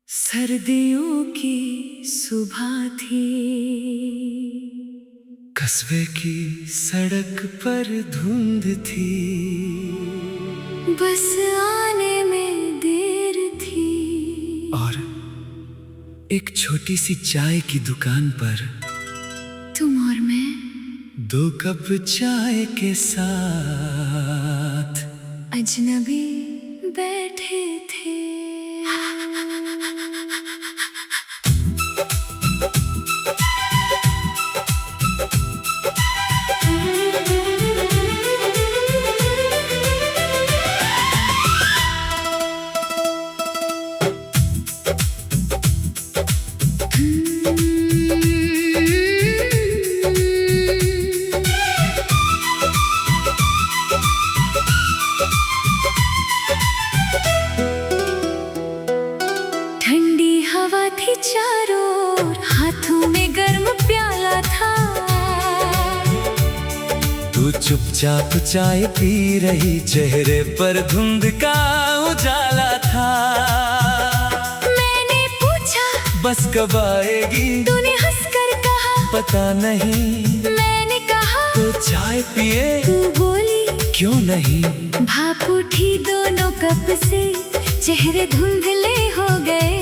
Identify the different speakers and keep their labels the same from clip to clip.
Speaker 1: सर्दियों की सुबह थी,
Speaker 2: कस्बे की सड़क पर धुंध थी,
Speaker 1: बस आने में देर थी।
Speaker 2: और एक छोटी सी चाय की दुकान पर
Speaker 1: तुम और मैं
Speaker 2: 2 कप चाय के साथ
Speaker 1: अजनबी बैठे थे। ठंडी हवा थी चारों ओर, हाथों में गर्म प्याला था।
Speaker 2: तू चुपचाप चाय पी रही, चेहरे पर धुंध का उजाला था।
Speaker 1: मैंने पूछा
Speaker 2: बस कब आएगी,
Speaker 1: तूने हंसकर कहा
Speaker 2: पता नहीं।
Speaker 1: मैंने कहा
Speaker 2: तो चाय पिए,
Speaker 1: तू बोली
Speaker 2: क्यों नहीं।
Speaker 1: भाप उठी दोनों कप से, चेहरे धुंधले हो गए।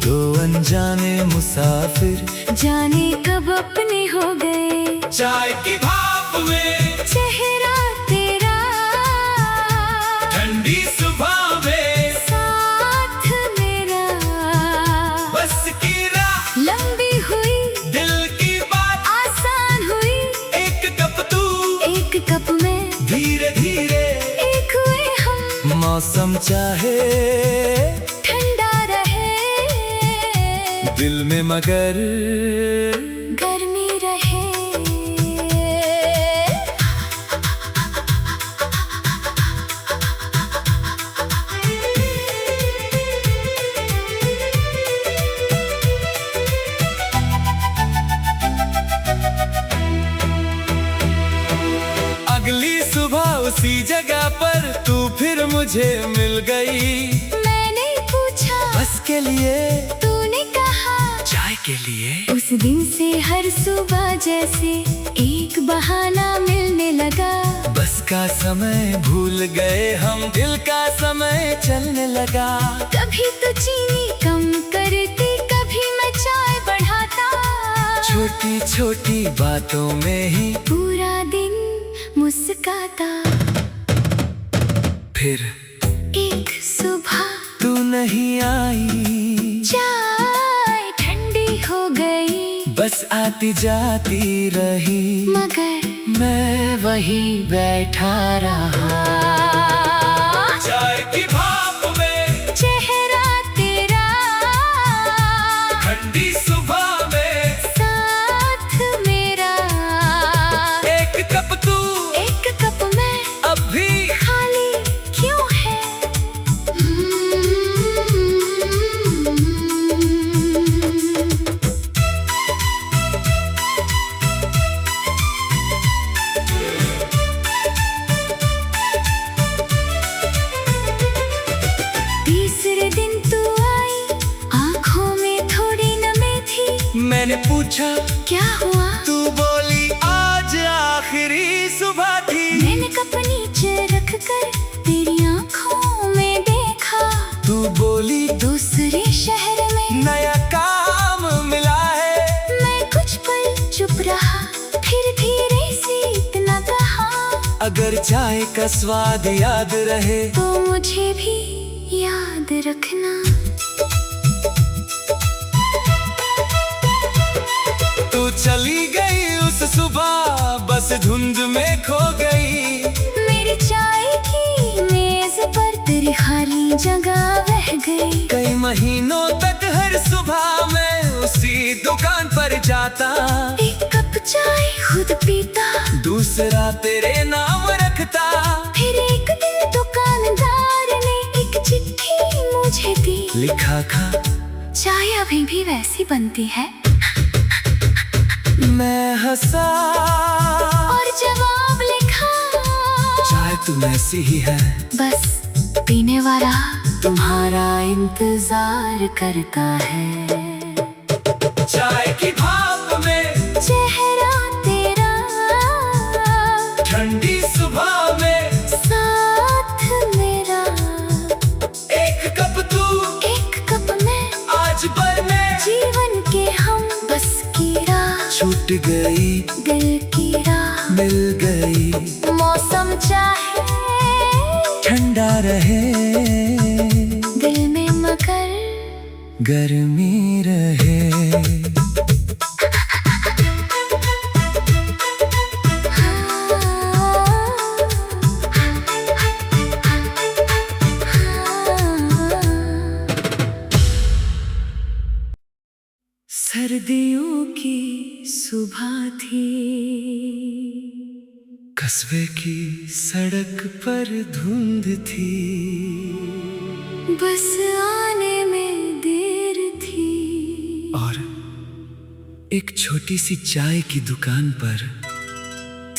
Speaker 2: 2 अनजाने मुसाफिर
Speaker 1: जाने कब अपने हो गए।
Speaker 2: चाय की भाप में
Speaker 1: चेहरा तेरा
Speaker 2: ठंडी सुबह में
Speaker 1: साथ मेरा,
Speaker 2: बस की राह
Speaker 1: लंबी हुई
Speaker 2: दिल की बात
Speaker 1: आसान हुई।
Speaker 2: एक कप तू
Speaker 1: एक कप में
Speaker 2: धीरे धीरे,
Speaker 1: एक हुए हम।
Speaker 2: मौसम चाहे
Speaker 1: ठंडा रहे,
Speaker 2: दिल में मगर
Speaker 1: गर्मी रहे।
Speaker 2: अगली सुबह उसी जगह पर तू फिर मुझे मिल गई।
Speaker 1: मैंने पूछा
Speaker 2: बस के लिए,
Speaker 1: तूने कहा
Speaker 2: चाय के लिए।
Speaker 1: उस दिन से हर सुबह जैसे एक बहाना मिलने लगा।
Speaker 2: बस का समय भूल गए हम, दिल का समय चलने लगा।
Speaker 1: कभी तो चीनी कम करती, कभी मैं चाय बढ़ाता।
Speaker 2: छोटी छोटी बातों में ही
Speaker 1: पूरा दिन मुस्काता।
Speaker 2: फिर
Speaker 1: एक सुबह
Speaker 2: तू नहीं आई,
Speaker 1: चाय ठंडी हो गई,
Speaker 2: बस आती जाती रही,
Speaker 1: मगर
Speaker 2: मैं वहीं बैठा रहा। चाय की भाप में
Speaker 1: चेहरा तेरा
Speaker 2: ठंडी सुबह में
Speaker 1: साथ मेरा।
Speaker 2: एक कप तू
Speaker 1: एक कप मैं
Speaker 2: अब भी
Speaker 1: खाली क्यों है। तीसरे दिन तू आई, आँखों में थोड़ी नमी थी।
Speaker 2: मैंने पूछा
Speaker 1: क्या हुआ,
Speaker 2: तू बोली आज आखिरी सुबह थी।
Speaker 1: मैंने कप नीचे रख कर तेरी आँखों में देखा।
Speaker 2: तू बोली
Speaker 1: दूसरे शहर में
Speaker 2: नया काम मिला है।
Speaker 1: मैं कुछ पल चुप रहा, फिर धीरे से इतना कहा।
Speaker 2: अगर चाय का स्वाद याद रहे
Speaker 1: तो मुझे भी याद रखना।
Speaker 2: तू चली गई उस सुबह, बस धुंध में खो गई।
Speaker 1: मेरी चाय की मेज पर तेरी खाली जगह रह गई।
Speaker 2: कई महीनों तक हर सुबह मैं उसी दुकान पर जाता।
Speaker 1: एक कप चाय खुद पीता,
Speaker 2: दूसरा तेरे नाम रखता।
Speaker 1: फिर एक दिन दुकानदार ने एक चिट्ठी मुझे दी।
Speaker 2: लिखा था
Speaker 1: चाय अभी भी वैसी बनती है।
Speaker 2: मैं हंसा
Speaker 1: और जवाब लिखा,
Speaker 2: चाय तुम ऐसी ही है।
Speaker 1: बस पीने वाला तुम्हारा इंतजार करता है।
Speaker 2: चाय की भाप में
Speaker 1: चेहरा तेरा,
Speaker 2: ठंडी सुबह में
Speaker 1: साथ मेरा।
Speaker 2: एक कप तू
Speaker 1: एक कप मैं,
Speaker 2: आज बरने
Speaker 1: जीवन के हम बस की राह।
Speaker 2: छूट गई
Speaker 1: दिल की राह
Speaker 2: मिल गई।
Speaker 1: मौसम चाहे
Speaker 2: ठंडा रहे
Speaker 1: दिल में मगर
Speaker 2: गर्मी रहे।
Speaker 1: सर्दियों की सुबह थी,
Speaker 2: कस्बे की सड़क पर धुंध थी,
Speaker 1: बस आने में देर थी।
Speaker 2: और एक छोटी सी चाय की दुकान पर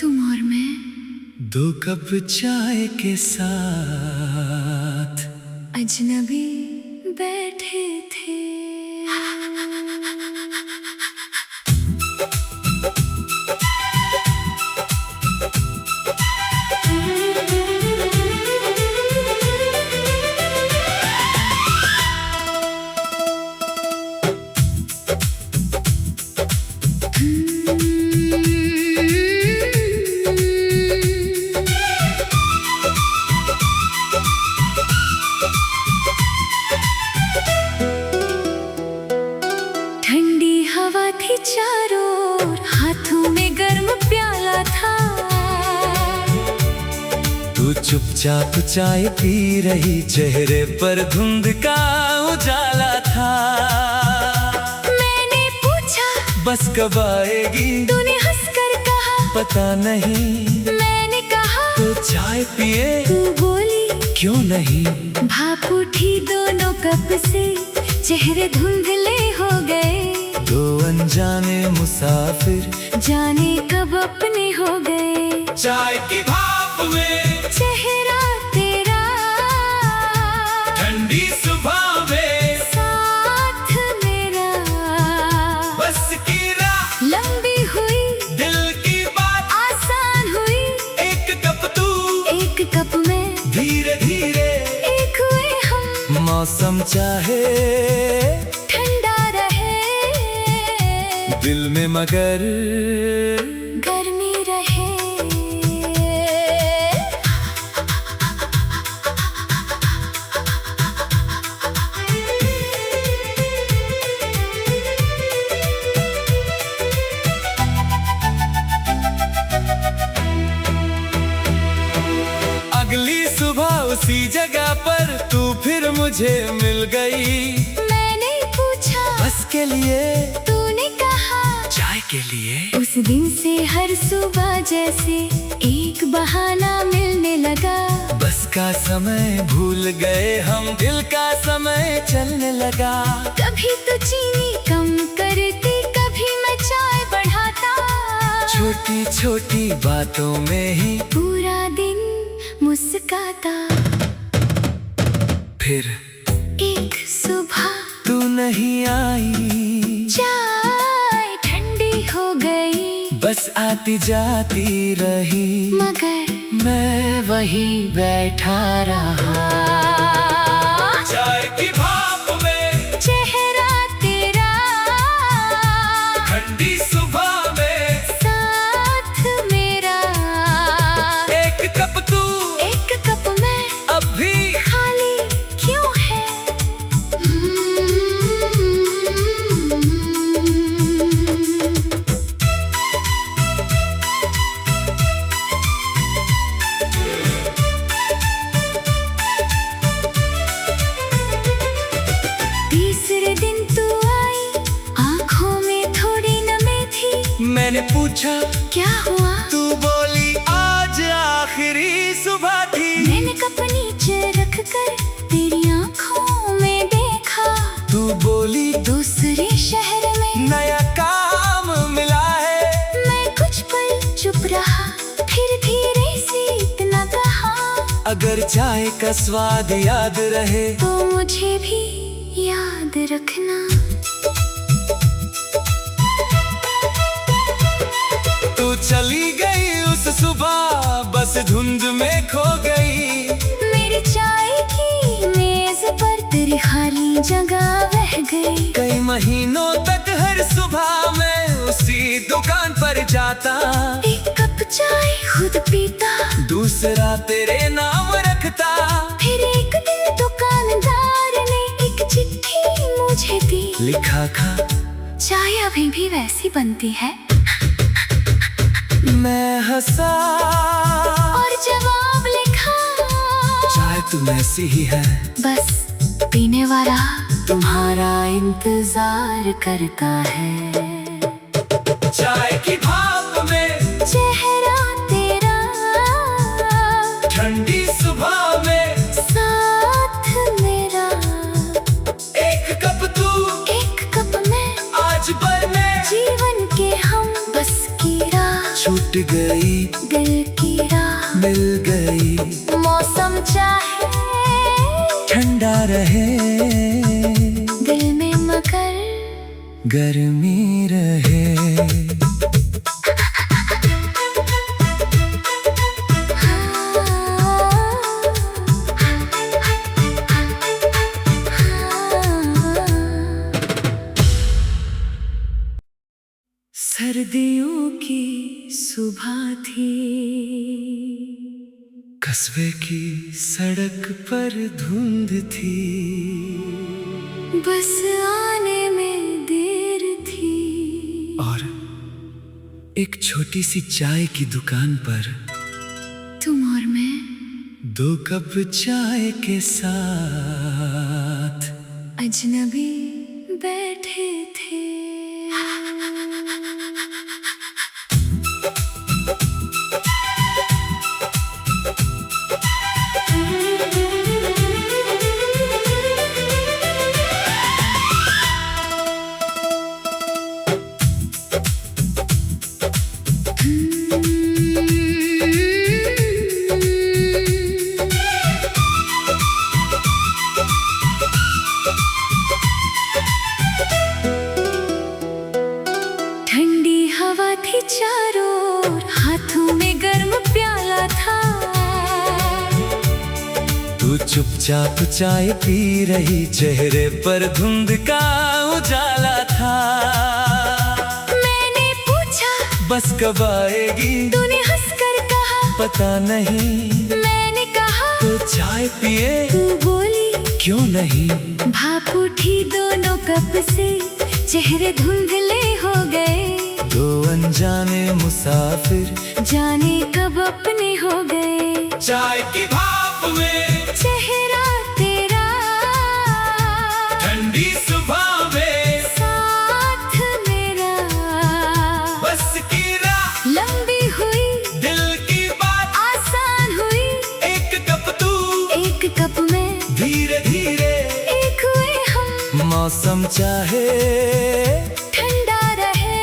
Speaker 1: तुम और मैं
Speaker 2: 2 कप चाय के साथ
Speaker 1: अजनबी बैठे थे। ठंडी हवा थी चारों ओर, हाथों में गर्म प्याला था।
Speaker 2: तू चुपचाप चाय पी रही, चेहरे पर धुंध का उजाला था।
Speaker 1: मैंने पूछा
Speaker 2: बस कब आएगी,
Speaker 1: तूने हंसकर कहा
Speaker 2: पता नहीं।
Speaker 1: मैंने कहा
Speaker 2: तो चाय पिए,
Speaker 1: तू बोली
Speaker 2: क्यों नहीं।
Speaker 1: भाप उठी दोनों कप से, चेहरे धुंधले हो गए।
Speaker 2: 2 अनजाने मुसाफिर
Speaker 1: जाने कब अपने हो गए।
Speaker 2: चाय की भाप में
Speaker 1: चेहरा तेरा,
Speaker 2: ठंडी सुबह में
Speaker 1: साथ मेरा।
Speaker 2: बस की राह
Speaker 1: लंबी हुई,
Speaker 2: दिल की बात
Speaker 1: आसान हुई।
Speaker 2: एक कप तू
Speaker 1: एक कप में,
Speaker 2: धीरे धीरे
Speaker 1: एक हुए हम।
Speaker 2: मौसम चाहे
Speaker 1: ठंडा रहे
Speaker 2: दिल में मगर
Speaker 1: गर्मी रहे।
Speaker 2: अगली सुबह उसी जगह पर तू फिर मुझे मिल गई।
Speaker 1: मैंने पूछा
Speaker 2: बस के लिए,
Speaker 1: तूने कहा
Speaker 2: चाय के लिए।
Speaker 1: उस दिन से हर सुबह जैसे एक बहाना मिलने लगा।
Speaker 2: बस का समय भूल गए हम, दिल का समय चलने लगा।
Speaker 1: कभी तो चीनी कम करती, कभी मैं चाय बढ़ाता।
Speaker 2: छोटी छोटी बातों में ही
Speaker 1: पूरा दिन मुस्काता।
Speaker 2: फिर
Speaker 1: एक सुबह
Speaker 2: तू नहीं आई,
Speaker 1: चाय ठंडी हो गई।
Speaker 2: बस आती जाती रही,
Speaker 1: मगर
Speaker 2: मैं वहीं बैठा रहा। चाय की भाप में
Speaker 1: चेहरा तेरा,
Speaker 2: ठंडी सुबह में
Speaker 1: साथ मेरा।
Speaker 2: एक कप तू
Speaker 1: एक कप मैं,
Speaker 2: अब भी
Speaker 1: खाली क्यों है। तीसरे दिन तू आई, आँखों में थोड़ी नमी थी।
Speaker 2: मैंने पूछा
Speaker 1: क्या हुआ,
Speaker 2: तू बोली आज आखिरी सुबह थी।
Speaker 1: मैंने कप नीचे रख कर तेरी आँखों में देखा।
Speaker 2: तू बोली
Speaker 1: दूसरे शहर में
Speaker 2: नया काम मिला है।
Speaker 1: मैं कुछ पल चुप रहा, फिर धीरे से इतना कहा।
Speaker 2: अगर अगर चाय का स्वाद याद रहे
Speaker 1: तो मुझे भी याद रखना।
Speaker 2: तू चली गई उस सुबह, बस धुंध में खो गई।
Speaker 1: मेरी चाय की मेज पर तेरी खाली जगह रह गई।
Speaker 2: कई महीनों तक हर सुबह मैं उसी दुकान पर जाता,
Speaker 1: एक कप चाय खुद पीता,
Speaker 2: दूसरा तेरे नाम रखता।
Speaker 1: फिर एक दिन दुकानदार ने एक चिट्ठी मुझे दी,
Speaker 2: लिखा था
Speaker 1: चाय अभी भी वैसी बनती है।
Speaker 2: मैं हंसा
Speaker 1: और जवाब लिखा,
Speaker 2: चाय तुम ऐसी ही है,
Speaker 1: बस पीने वाला तुम्हारा इंतजार करता है।
Speaker 2: चाय की भाप में
Speaker 1: चेहरा तेरा,
Speaker 2: ठंडी सुबह में
Speaker 1: साथ मेरा।
Speaker 2: एक कप तू
Speaker 1: एक कप में,
Speaker 2: आज भर में
Speaker 1: जीवन के हम बस की राह
Speaker 2: छूट गई,
Speaker 1: दिल की राह
Speaker 2: मिल गई।
Speaker 1: मौसम चाहे
Speaker 2: ठंडा रहे,
Speaker 1: दिल में मगर
Speaker 2: गर्मी रहे। सर्दियों की सुबह थी, कस्बे की सड़क पर धुंध थी,
Speaker 1: बस आने में देर थी।
Speaker 2: और एक छोटी सी चाय की दुकान पर
Speaker 1: तुम और मैं
Speaker 2: 2 कप चाय के साथ
Speaker 1: अजनबी बैठे थे। ठंडी हवा थी चारों ओर, हाथों में गर्म प्याला था।
Speaker 2: तू चुपचाप चाय पी रही, चेहरे पर धुंध का उजाला था।
Speaker 1: मैंने पूछा
Speaker 2: बस कब आएगी,
Speaker 1: तूने हंसकर कहा
Speaker 2: पता नहीं।
Speaker 1: मैंने कहा
Speaker 2: तो चाय पिए,
Speaker 1: तू बोली
Speaker 2: क्यों नहीं।
Speaker 1: भाप उठी दोनों कप से, चेहरे धुंधले हो गए।
Speaker 2: 2 अनजाने मुसाफिर
Speaker 1: जाने कब अपने हो गए।
Speaker 2: चाय की भाप में
Speaker 1: चेहरा तेरा,
Speaker 2: ठंडी सुबह में
Speaker 1: साथ मेरा।
Speaker 2: बस की राह
Speaker 1: लंबी हुई,
Speaker 2: दिल की बात
Speaker 1: आसान हुई।
Speaker 2: एक कप तू
Speaker 1: एक कप में,
Speaker 2: धीरे धीरे
Speaker 1: एक हुए हम।
Speaker 2: मौसम चाहे
Speaker 1: ठंडा रहे,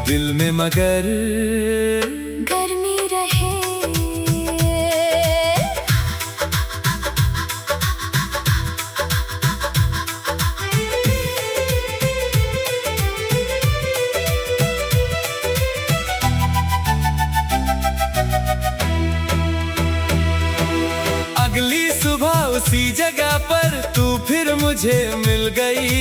Speaker 2: दिल में मगर
Speaker 1: गर्मी रहे।
Speaker 2: अगली सुबह उसी जगह पर तू फिर मुझे मिल गई।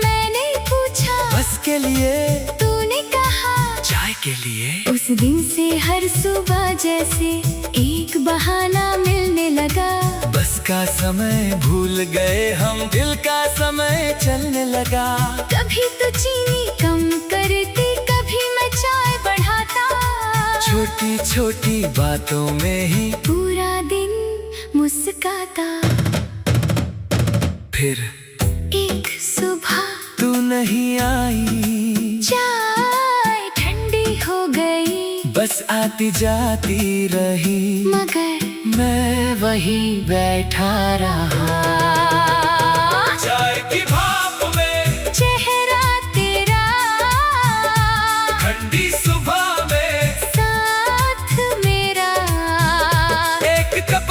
Speaker 1: मैंने पूछा
Speaker 2: बस के लिए,
Speaker 1: तूने कहा
Speaker 2: चाय के लिए।
Speaker 1: उस दिन से हर सुबह जैसे एक बहाना मिलने लगा।
Speaker 2: बस का समय भूल गए हम, दिल का समय चलने लगा।
Speaker 1: कभी तो चीनी कम करती, कभी मैं चाय बढ़ाता।
Speaker 2: छोटी छोटी बातों में ही
Speaker 1: पूरा दिन मुस्काता।
Speaker 2: फिर
Speaker 1: एक सुबह
Speaker 2: तू नहीं आई,
Speaker 1: चाय ठंडी हो गई।
Speaker 2: बस आती जाती रही,
Speaker 1: मगर
Speaker 2: मैं वहीं बैठा रहा। चाय की भाप में
Speaker 1: चेहरा तेरा,
Speaker 2: ठंडी सुबह में
Speaker 1: साथ मेरा।
Speaker 2: एक कप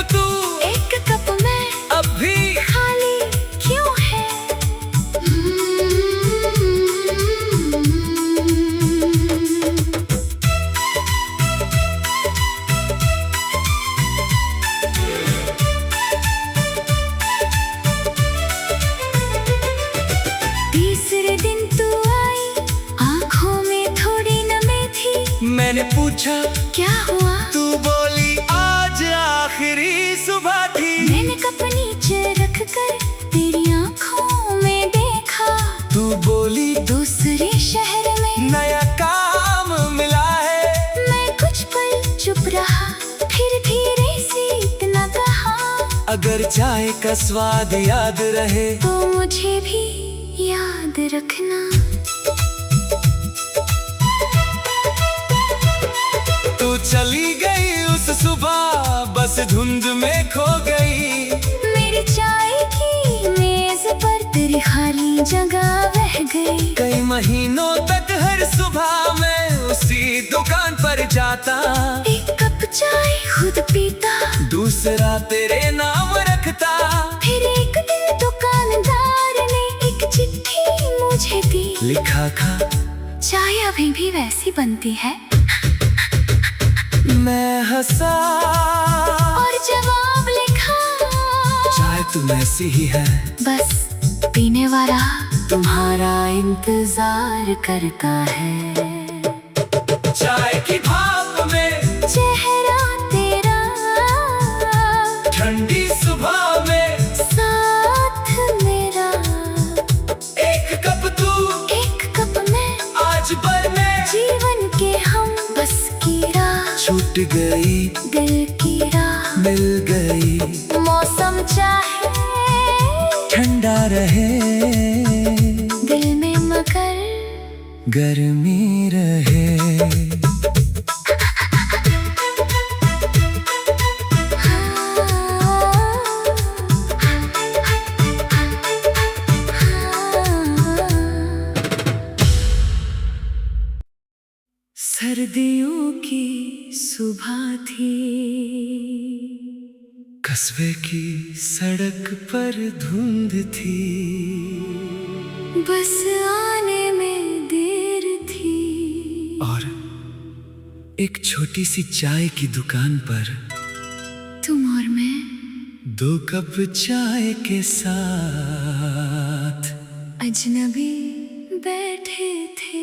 Speaker 2: मैंने पूछा
Speaker 1: क्या हुआ?
Speaker 2: तू बोली आज आखिरी सुबह थी।
Speaker 1: मैंने कप नीचे रख कर तेरी आँखों में देखा।
Speaker 2: तू बोली
Speaker 1: दूसरे शहर में
Speaker 2: नया काम मिला है।
Speaker 1: मैं कुछ पल चुप रहा, फिर धीरे से इतना कहा,
Speaker 2: अगर चाय का स्वाद याद रहे
Speaker 1: तो मुझे भी याद रखना।
Speaker 2: तू चली गई उस सुबह, बस धुंध में खो गई।
Speaker 1: मेरी चाय की मेज पर तेरी खाली जगह बह गई।
Speaker 2: कई महीनों तक हर सुबह मैं उसी दुकान पर जाता।
Speaker 1: एक कप चाय खुद पीता,
Speaker 2: दूसरा तेरे नाम रखता।
Speaker 1: फिर एक दिन दुकानदार ने एक चिट्ठी मुझे दी।
Speaker 2: लिखा था
Speaker 1: चाय अभी भी वैसी बनती है।
Speaker 2: मैं हंसा
Speaker 1: और जवाब लिखा,
Speaker 2: चाय तुम ऐसी ही है,
Speaker 1: बस पीने वाला तुम्हारा इंतजार करता है।
Speaker 2: चाय की भाप में
Speaker 1: चेहरा तेरा,
Speaker 2: ठंडी सुबह में
Speaker 1: साथ मेरा।
Speaker 2: एक कप तू
Speaker 1: एक कप मैं,
Speaker 2: आज भर में
Speaker 1: जीवन के हम बस की राह
Speaker 2: छूट गई,
Speaker 1: दिल की राह
Speaker 2: मिल गई।
Speaker 1: मौसम चाहे
Speaker 2: ठंडा रहे,
Speaker 1: दिल में मगर
Speaker 2: गर्मी रहे। सर्दियों की सुबह थी, कस्बे की सड़क पर धुंध थी।
Speaker 1: बस आने में देर थी,
Speaker 2: और एक छोटी सी चाय की दुकान पर
Speaker 1: तुम और मैं
Speaker 2: 2 कप चाय के साथ
Speaker 1: अजनबी बैठे थे।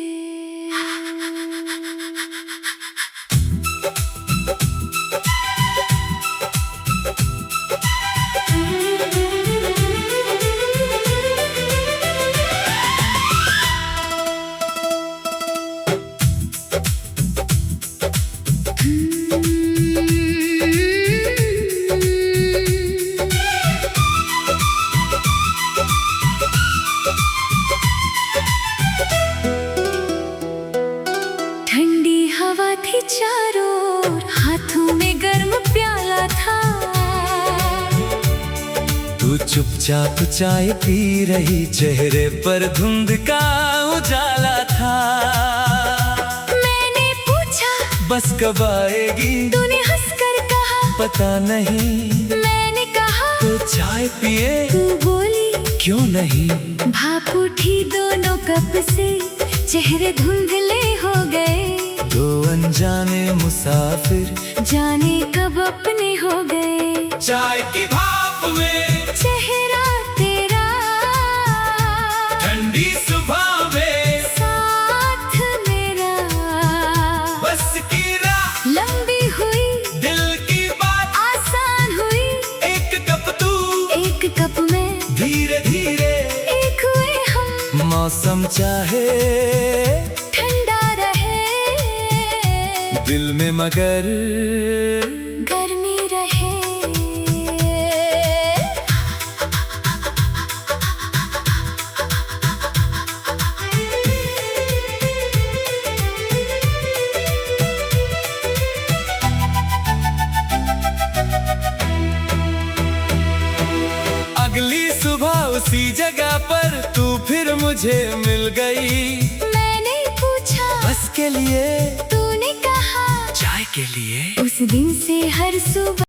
Speaker 1: ठंडी हवा थी चारों ओर, हाथों में गर्म प्याला था।
Speaker 2: तू चुपचाप चाय पी रही, चेहरे पर धुंध का उजाला था।
Speaker 1: मैंने पूछा
Speaker 2: बस कब आएगी,
Speaker 1: तूने हंसकर कहा
Speaker 2: पता नहीं।
Speaker 1: मैंने कहा
Speaker 2: तो चाय पिए,
Speaker 1: तू बोली
Speaker 2: क्यों नहीं।
Speaker 1: भाप उठी दोनों कप से, चेहरे धुंधले हो गए।
Speaker 2: 2 अनजाने मुसाफिर
Speaker 1: जाने कब अपने हो गए।
Speaker 2: चाय की भाप में
Speaker 1: चेहरा तेरा,
Speaker 2: ठंडी सुबह में
Speaker 1: साथ मेरा।
Speaker 2: बस की राह
Speaker 1: लंबी हुई,
Speaker 2: दिल की बात
Speaker 1: आसान हुई।
Speaker 2: एक कप तू
Speaker 1: एक कप में,
Speaker 2: धीरे धीरे
Speaker 1: एक हुए हम।
Speaker 2: मौसम चाहे
Speaker 1: ठंडा रहे,
Speaker 2: दिल में मगर
Speaker 1: गर्मी रहे।
Speaker 2: अगली सुबह उसी जगह पर तू फिर मुझे मिल गई।
Speaker 1: मैंने पूछा
Speaker 2: बस के लिए,
Speaker 1: तूने कहा
Speaker 2: चाय के लिए।
Speaker 1: उस दिन से हर सुबह